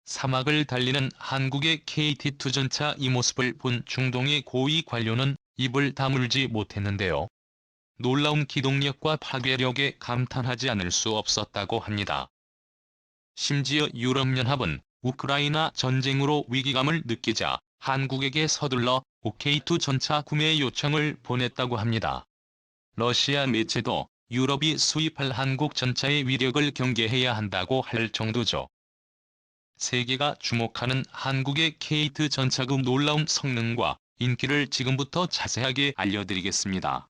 사막을 달리는 한국의 KT2 전차 이 모습을 본 중동의 고위 관료는 입을 다물지 못했는데요. 놀라운 기동력과 파괴력에 감탄하지 않을 수 없었다고 합니다. 심지어 유럽연합은 우크라이나 전쟁으로 위기감을 느끼자 한국에게 서둘러 OK2 전차 구매 요청을 보냈다고 합니다. 러시아 매체도 유럽이 수입할 한국 전차의 위력을 경계해야 한다고 할 정도죠. 세계가 주목하는 한국의 K2 전차급 놀라운 성능과 인기를 지금부터 자세하게 알려드리겠습니다.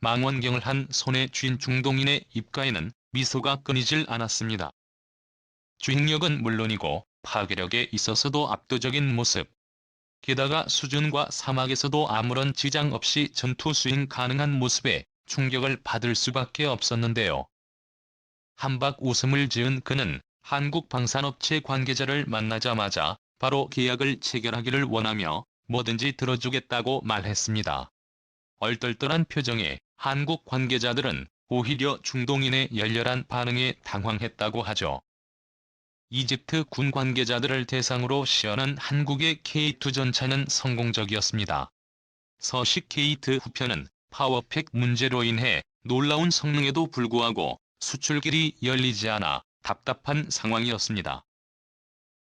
망원경을 한 손에 쥔 중동인의 입가에는 미소가 끊이질 않았습니다. 주행력은 물론이고 파괴력에 있어서도 압도적인 모습. 게다가 수준과 사막에서도 아무런 지장 없이 전투 수행 가능한 모습에 충격을 받을 수밖에 없었는데요. 한박 웃음을 지은 그는 한국 방산업체 관계자를 만나자마자 바로 계약을 체결하기를 원하며 뭐든지 들어주겠다고 말했습니다. 얼떨떨한 표정에 한국 관계자들은 오히려 중동인의 열렬한 반응에 당황했다고 하죠. 이집트 군 관계자들을 대상으로 시연한 한국의 K2 전차는 성공적이었습니다. 서식 K2 후편은 파워팩 문제로 인해 놀라운 성능에도 불구하고 수출길이 열리지 않아 답답한 상황이었습니다.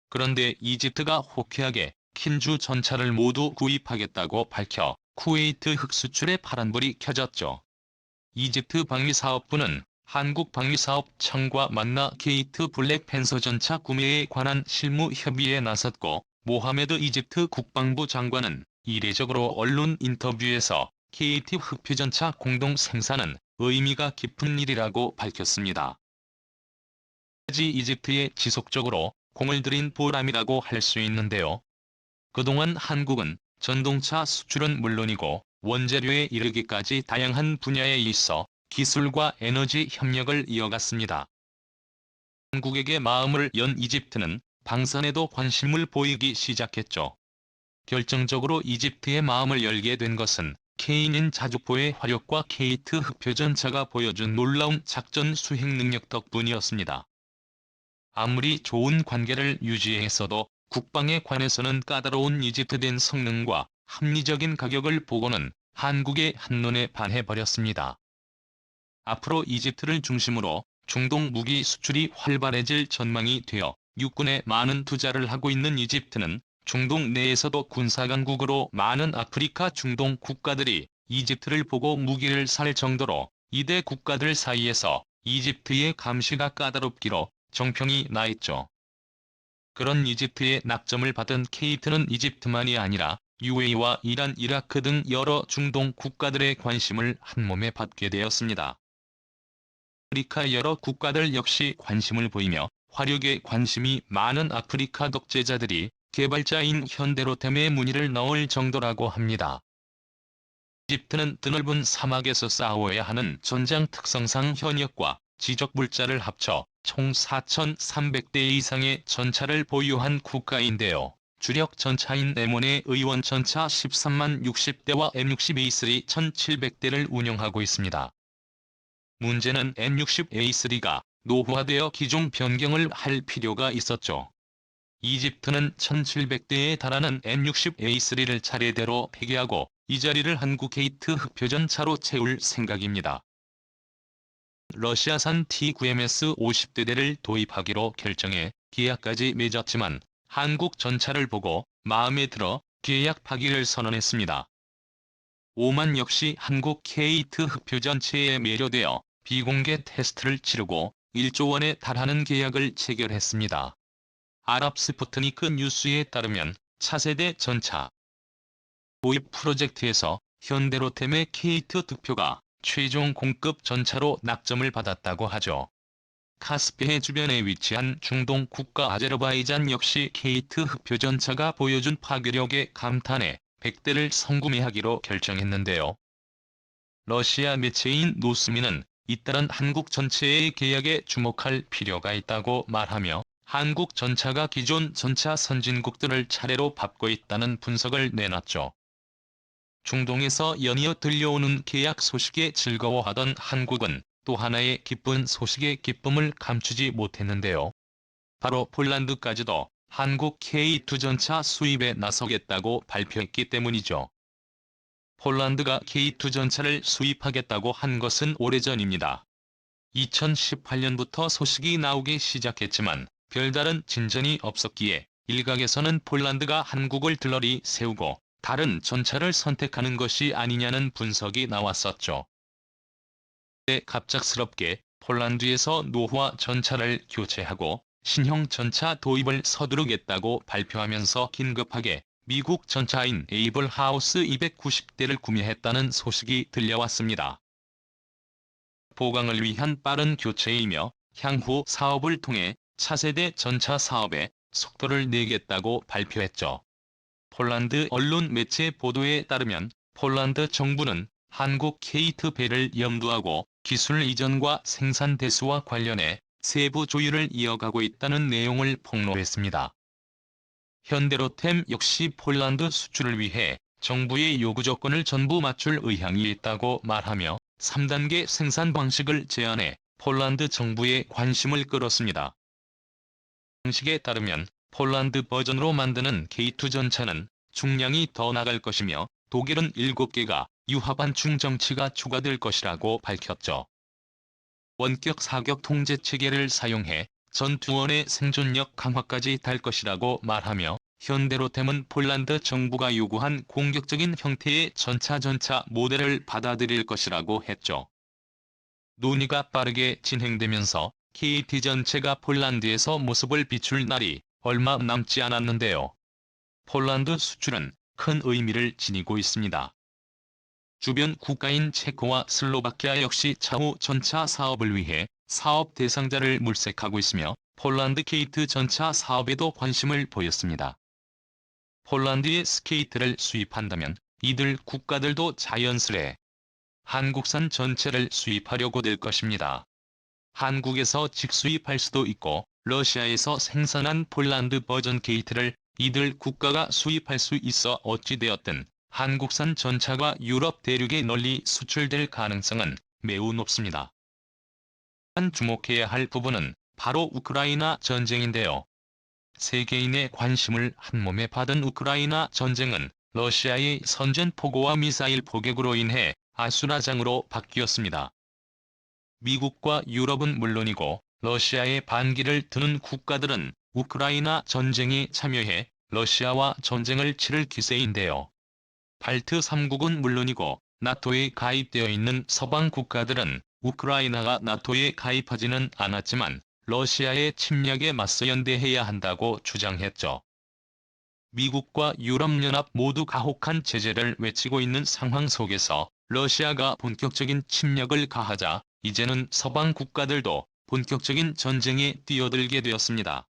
그런데 이집트가 호쾌하게 킨주 전차를 모두 구입하겠다고 밝혀 쿠웨이트 흑수출의 파란불이 켜졌죠. 이집트 방위사업부는 한국 방위사업청과 만나 K2 블랙팬서 전차 구매에 관한 실무 협의에 나섰고 모하메드 이집트 국방부 장관은 이례적으로 언론 인터뷰에서 KT 흑표전차 공동 생산은 의미가 깊은 일이라고 밝혔습니다. 이집트에 지속적으로 공을 들인 보람이라고 할 수 있는데요. 그동안 한국은 전동차 수출은 물론이고 원재료에 이르기까지 다양한 분야에 있어 기술과 에너지 협력을 이어갔습니다. 한국에게 마음을 연 이집트는 방산에도 관심을 보이기 시작했죠. 결정적으로 이집트의 마음을 열게 된 것은 K인 자주포의 화력과 K2 흑표전차가 보여준 놀라운 작전 수행 능력 덕분이었습니다. 아무리 좋은 관계를 유지했어도 국방에 관해서는 까다로운 이집트된 성능과 합리적인 가격을 보고는 한국의 한눈에 반해버렸습니다. 앞으로 이집트를 중심으로 중동 무기 수출이 활발해질 전망이 되어 육군에 많은 투자를 하고 있는 이집트는 중동 내에서도 군사강국으로 많은 아프리카 중동 국가들이 이집트를 보고 무기를 살 정도로 이대 국가들 사이에서 이집트의 감시가 까다롭기로 정평이 나 있죠. 그런 이집트의 낙점을 받은 K2는 이집트만이 아니라 UAE와 이란, 이라크 등 여러 중동 국가들의 관심을 한몸에 받게 되었습니다. 아프리카 여러 국가들 역시 관심을 보이며 화력에 관심이 많은 아프리카 독재자들이 개발자인 현대로템에 문의를 넣을 정도라고 합니다. 이집트는 드넓은 사막에서 싸워야 하는 전장 특성상 현역과 지적 물자를 합쳐 총 4,300대 이상의 전차를 보유한 국가인데요. 주력 전차인 M1의 의원 전차 13만 60대와 M60A3 1,700대를 운영하고 있습니다. 문제는 M60A3가 노후화되어 기종 변경을 할 필요가 있었죠. 이집트는 1,700대에 달하는 M60A3를 차례대로 폐기하고 이 자리를 한국 K2 흑표전차로 채울 생각입니다. 러시아산 T9MS 50대대를 도입하기로 결정해 계약까지 맺었지만 한국 전차를 보고 마음에 들어 계약 파기를 선언했습니다. 오만 역시 한국 K2 흑표전차에 매료되어 비공개 테스트를 치르고 1조 원에 달하는 계약을 체결했습니다. 아랍스푸트니크 뉴스에 따르면 차세대 전차 도입 프로젝트에서 현대로템의 K2 득표가 최종 공급 전차로 낙점을 받았다고 하죠. 카스피해 주변에 위치한 중동 국가 아제르바이잔 역시 K2 흑표전차가 보여준 파괴력에 감탄해 100대를 선구매하기로 결정했는데요. 러시아 매체인 노스미는 잇따른 한국 전체의 계약에 주목할 필요가 있다고 말하며 한국 전차가 기존 전차 선진국들을 차례로 밟고 있다는 분석을 내놨죠. 중동에서 연이어 들려오는 계약 소식에 즐거워하던 한국은 또 하나의 기쁜 소식의 기쁨을 감추지 못했는데요. 바로 폴란드까지도 한국 K2 전차 수입에 나서겠다고 발표했기 때문이죠. 폴란드가 K2 전차를 수입하겠다고 한 것은 오래전입니다. 2018년부터 소식이 나오기 시작했지만 별다른 진전이 없었기에 일각에서는 폴란드가 한국을 들러리 세우고 다른 전차를 선택하는 것이 아니냐는 분석이 나왔었죠. 그런데 갑작스럽게 폴란드에서 노후화 전차를 교체하고 신형 전차 도입을 서두르겠다고 발표하면서 긴급하게 미국 전차인 에이블하우스 290대를 구매했다는 소식이 들려왔습니다. 보강을 위한 빠른 교체이며 향후 사업을 통해 차세대 전차 사업에 속도를 내겠다고 발표했죠. 폴란드 언론 매체 보도에 따르면 폴란드 정부는 한국 K2 배를 염두하고 기술 이전과 생산 대수와 관련해 세부 조율을 이어가고 있다는 내용을 폭로했습니다. 현대로템 역시 폴란드 수출을 위해 정부의 요구 조건을 전부 맞출 의향이 있다고 말하며 3단계 생산 방식을 제안해 폴란드 정부의 관심을 끌었습니다. 방식에 따르면 폴란드 버전으로 만드는 K2 전차는 중량이 더 나갈 것이며 독일은 7개가 유하반충 정치가 추가될 것이라고 밝혔죠. 원격 사격 통제 체계를 사용해 전투원의 생존력 강화까지 달 것이라고 말하며 현대로템은 폴란드 정부가 요구한 공격적인 형태의 전차 모델을 받아들일 것이라고 했죠. 논의가 빠르게 진행되면서 K2 전체가 폴란드에서 모습을 비출 날이 얼마 남지 않았는데요. 폴란드 수출은 큰 의미를 지니고 있습니다. 주변 국가인 체코와 슬로바키아 역시 차후 전차 사업을 위해 사업 대상자를 물색하고 있으며 폴란드 K2 전차 사업에도 관심을 보였습니다. 폴란드의 스케이트를 수입한다면 이들 국가들도 자연스레 한국산 전차를 수입하려고 될 것입니다. 한국에서 직수입할 수도 있고 러시아에서 생산한 폴란드 버전 K2를 이들 국가가 수입할 수 있어 어찌되었든 한국산 전차가 유럽 대륙에 널리 수출될 가능성은 매우 높습니다. 한 주목해야 할 부분은 바로 우크라이나 전쟁인데요. 세계인의 관심을 한몸에 받은 우크라이나 전쟁은 러시아의 선전포고와 미사일 포격으로 인해 아수라장으로 바뀌었습니다. 미국과 유럽은 물론이고 러시아의 반기를 드는 국가들은 우크라이나 전쟁에 참여해 러시아와 전쟁을 치를 기세인데요. 발트 3국은 물론이고 나토에 가입되어 있는 서방 국가들은 우크라이나가 나토에 가입하지는 않았지만 러시아의 침략에 맞서 연대해야 한다고 주장했죠. 미국과 유럽연합 모두 가혹한 제재를 외치고 있는 상황 속에서 러시아가 본격적인 침략을 가하자 이제는 서방 국가들도 본격적인 전쟁에 뛰어들게 되었습니다.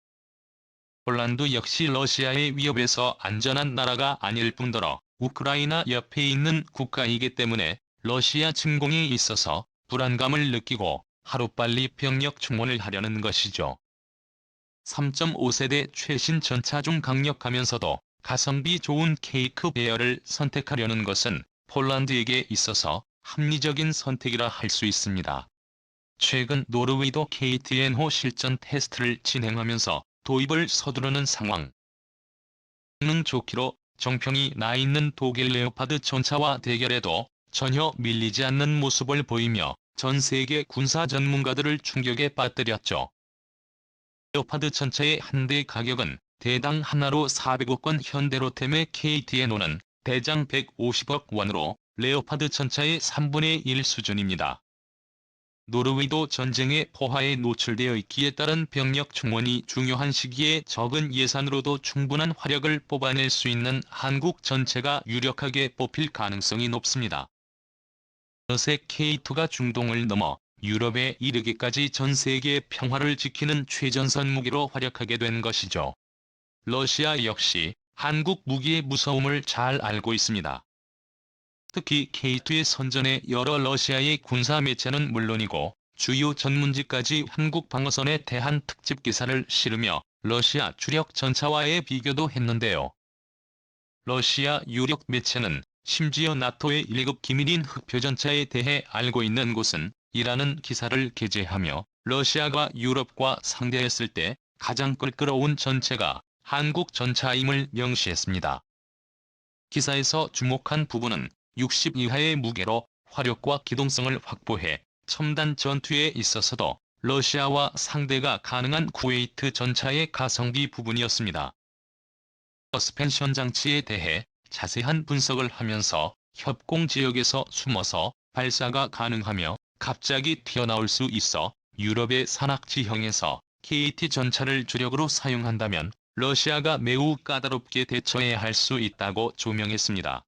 폴란드 역시 러시아의 위협에서 안전한 나라가 아닐 뿐더러 우크라이나 옆에 있는 국가이기 때문에 러시아 침공에 있어서 불안감을 느끼고 하루빨리 병력 충원을 하려는 것이죠. 3.5세대 최신 전차 중 강력하면서도 가성비 좋은 케이크 베어를 선택하려는 것은 폴란드에게 있어서 합리적인 선택이라 할 수 있습니다. 최근 노르웨이도 KTN호 실전 테스트를 진행하면서 도입을 서두르는 상황. 는 좋기로 정평이 나 있는 독일 레오파드 전차와 대결에도 전혀 밀리지 않는 모습을 보이며 전 세계 군사 전문가들을 충격에 빠뜨렸죠. 레오파드 전차의 한 대 가격은 대당 하나로 400억 원, 현대로템의 KTN호는 대장 150억 원으로 레오파드 전차의 3분의 1 수준입니다. 노르웨이도 전쟁의 포화에 노출되어 있기에 따른 병력 충원이 중요한 시기에 적은 예산으로도 충분한 화력을 뽑아낼 수 있는 한국 전체가 유력하게 뽑힐 가능성이 높습니다. 어느새 K2가 중동을 넘어 유럽에 이르기까지 전 세계의 평화를 지키는 최전선 무기로 활약하게 된 것이죠. 러시아 역시 한국 무기의 무서움을 잘 알고 있습니다. 특히 K2의 선전에 여러 러시아의 군사 매체는 물론이고 주요 전문지까지 한국 방어선에 대한 특집 기사를 실으며 러시아 주력 전차와의 비교도 했는데요. 러시아 유력 매체는 심지어 나토의 1급 기밀인 흑표전차에 대해 알고 있는 곳은 이라는 기사를 게재하며 러시아가 유럽과 상대했을 때 가장 껄끄러운 전체가 한국 전차임을 명시했습니다. 기사에서 주목한 부분은 60 이하의 무게로 화력과 기동성을 확보해 첨단 전투에 있어서도 러시아와 상대가 가능한 쿠웨이트 전차의 가성비 부분이었습니다. 서스펜션 장치에 대해 자세한 분석을 하면서 협공 지역에서 숨어서 발사가 가능하며 갑자기 튀어나올 수 있어 유럽의 산악지형에서 KT 전차를 주력으로 사용한다면 러시아가 매우 까다롭게 대처해야 할 수 있다고 조명했습니다.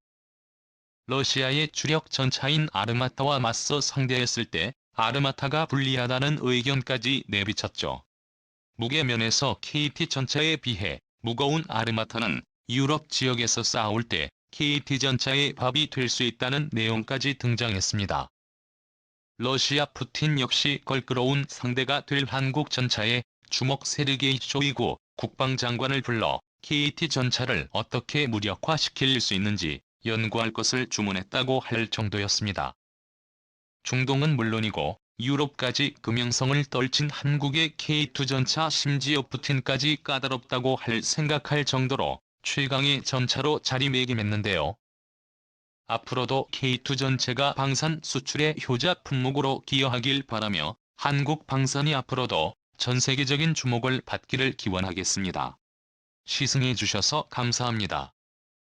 러시아의 주력 전차인 아르마타와 맞서 상대했을 때 아르마타가 불리하다는 의견까지 내비쳤죠. 무게면에서 KT 전차에 비해 무거운 아르마타는 유럽 지역에서 싸울 때 KT 전차의 밥이 될 수 있다는 내용까지 등장했습니다. 러시아 푸틴 역시 걸끄러운 상대가 될 한국 전차에 주먹 세르게이 쇼이구 국방장관을 불러 KT 전차를 어떻게 무력화시킬 수 있는지 연구할 것을 주문했다고 할 정도였습니다. 중동은 물론이고 유럽까지 금형성을 떨친 한국의 K2 전차, 심지어 푸틴까지 까다롭다고 생각할 정도로 최강의 전차로 자리매김했는데요. 앞으로도 K2 전차가 방산 수출의 효자 품목으로 기여하길 바라며 한국 방산이 앞으로도 전 세계적인 주목을 받기를 기원하겠습니다. 시승해 주셔서 감사합니다.